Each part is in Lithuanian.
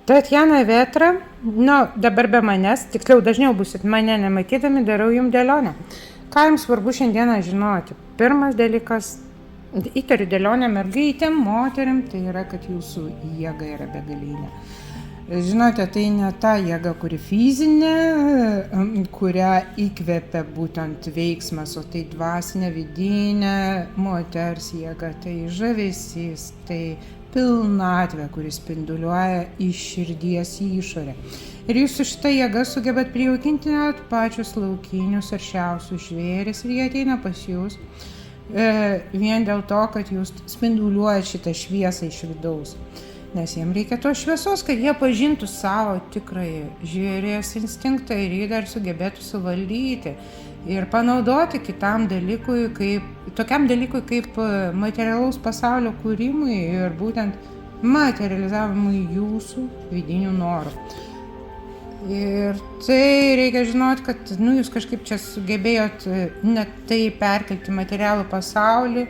Tatjana Vetra, dabar be manęs, tiksliau dažniau busit mane nematydami, darau jums dėlionę. Ką jums svarbu šiandieną žinoti? Pirmas dalykas, įtariu dėlionę mergaitėm, moteriam, tai yra, kad jūsų jėga yra begalinė. Žinote, tai ne ta jėga, kuri fizinė, kurią įkvepia būtent veiksmas, o tai dvasinė, vidinė moters jėga, tai žavesys, tai pilnatvė, kuris spinduliuoja iš širdies į išorę. Ir jūs su šitą jėgą sugebat prijaukinti net pačius laukinius aršiausius žvėris ir jie ateina pas jūs vien dėl to, kad jūs spinduliuojat šitą šviesą iš vidaus. Nes jiems reikia tos šviesos, kad jie pažintų savo tikrąjį žvėries instinktą ir jį dar sugebėtų suvaldyti ir panaudoti tokiam dalykui kaip materialaus pasaulio kūrimui ir būtent materializavimui jūsų vidinių norų. Ir tai reikia žinoti, kad jūs kažkaip čia sugebėjot net tai perkelti materialų pasaulį,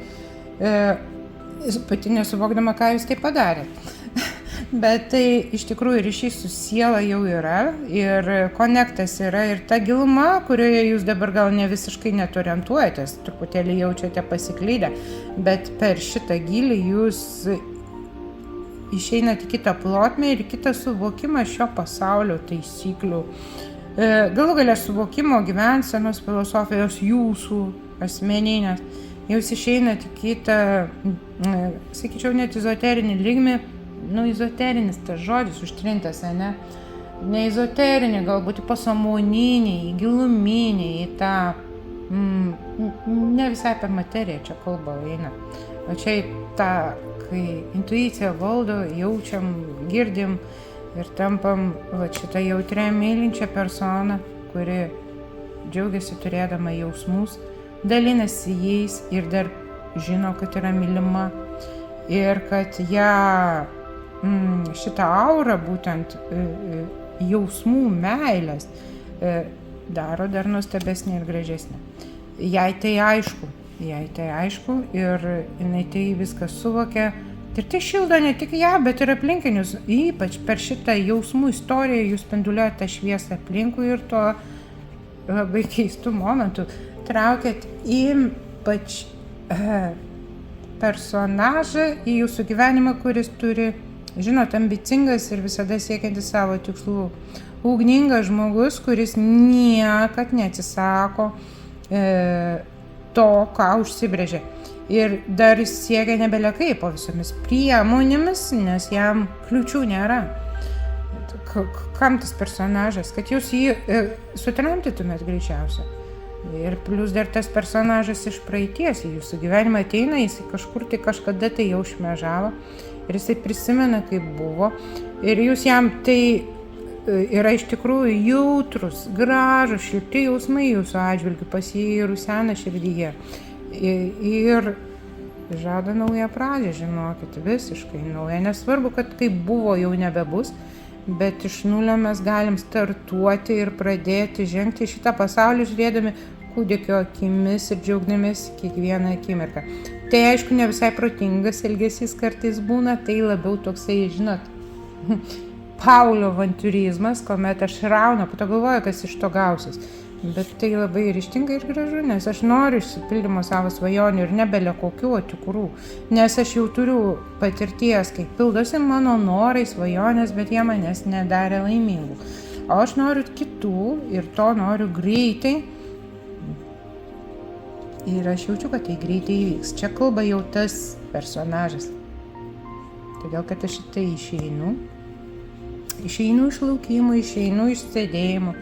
pati nesuvokdama, ką jūs tai padarėt. Bet tai iš tikrųjų ryšys su siela jau yra ir konektas yra ir ta giluma, kurioje jūs dabar gal ne visiškai neorientuojatės, truputėlį jaučiate pasiklydę, bet per šitą gilį jūs išeinate kitą plotmę ir kitą suvokimą šio pasaulio taisyklių. Galų galia suvokimo, gyvensenos, filosofijos jūsų asmeninės. Jūs išeinate kitą, sakyčiau, net izoterinį lygmenį. Izoterinis tas žodis užtrintas, ne izoterinį, galbūt į pasamoninį, į giluminį, į tą, ne visai per materiją čia kalba eina, o čia į tą, kai intuicija valdo, jaučiam, girdim ir tampam šitą jautrią mylinčią personą, kuri džiaugiasi turėdama jausmus, dalinasi jais ir dar žino, kad yra mylima ir kad ją šitą aurą būtent jausmų meilės daro dar nuostabesnė ir gražesnė. Jai tai aišku ir jinai tai viską suvokia ir tai šildo ne tik ją, bet ir aplinkinius. Ypač per šitą jausmų istoriją jūs spinduliuojate tą šviesą aplinkui ir tuo labai keistų momentų traukiat ypač personažą į jūsų gyvenimą, kuris turi, žinot, ambicingas ir visada siekiantis savo tikslų. Ugningas žmogus, kuris niekad neatsisako to, ką užsibrėžė. Ir dar siekia nebelekai po visomis priemonėmis, nes jam kliūčių nėra. Kam tas personažas? Kad jūs jį sutramdytumėt greičiausia. Ir plus dar tas personažas iš praeities į jūsų gyvenimą ateina, jis kažkur tai kažkada tai jau šmežavo ir jisai prisimena, kaip buvo. Ir jūs jam tai yra iš tikrųjų jautrus, gražus, šilti jausmai jūsų atžvilgiu, pas jį rusena širdyje. Ir žada naują pradžią, žinokit, visiškai naują. Nesvarbu, kad kaip buvo jau nebebus, bet iš nulio mes galim startuoti ir pradėti žengti šitą pasaulį, žiūrėdami kūdikio akimis ir džiaugdamės kiekvieną akimirką. Tai aišku, ne visai protingas elgesys kartais būna, tai labiau toksai, žinot, Paulio avantiūrizmas, kuomet aš raunu, po to galvoju, kas iš to gausis. Bet tai labai ryžtinga ir gražu, nes aš noriu išsipildymo savo svajonių ir nebele kokių, o tikrų. Nes aš jau turiu patirties, kai pildosi mano norai, svajonės, bet jie manęs nedarė laimingų. O aš noriu kitų ir to noriu greitai. Ir aš jaučiu, kad tai greitai įvyks. Čia kalba jau tas personažas. Todėl, kad aš šitai išeinu iš laukimo, išeinu iš sėdėjimo,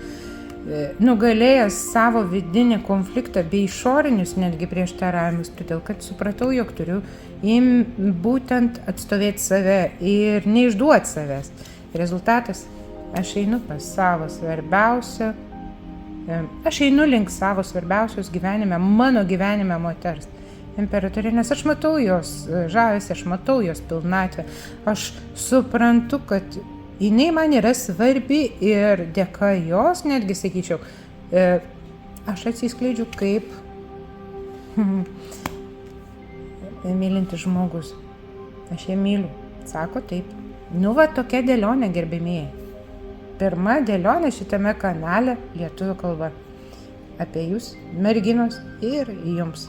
nugalėjęs savo vidinį konfliktą bei išorinius netgi prieštaravimus, todėl kad supratau, jog turiu būtent atstovėti save ir neišduoti savęs. Rezultatas, aš einu pas savo svarbiausią, aš einu link savo svarbiausios gyvenime, mano gyvenime moters, imperatorė, nes aš matau jos žavesį, aš matau jos pilnatvę, aš suprantu, kad jinai man yra svarbi ir dėka jos, netgi sakyčiau, aš atsiskleidžiu kaip mylintis žmogus. Aš ją myliu. Sako taip. Nu va tokia dėlionė, gerbėmieji. Pirma dėlionė šitame kanale lietuvių kalba. Apie jūs, merginos, ir jums.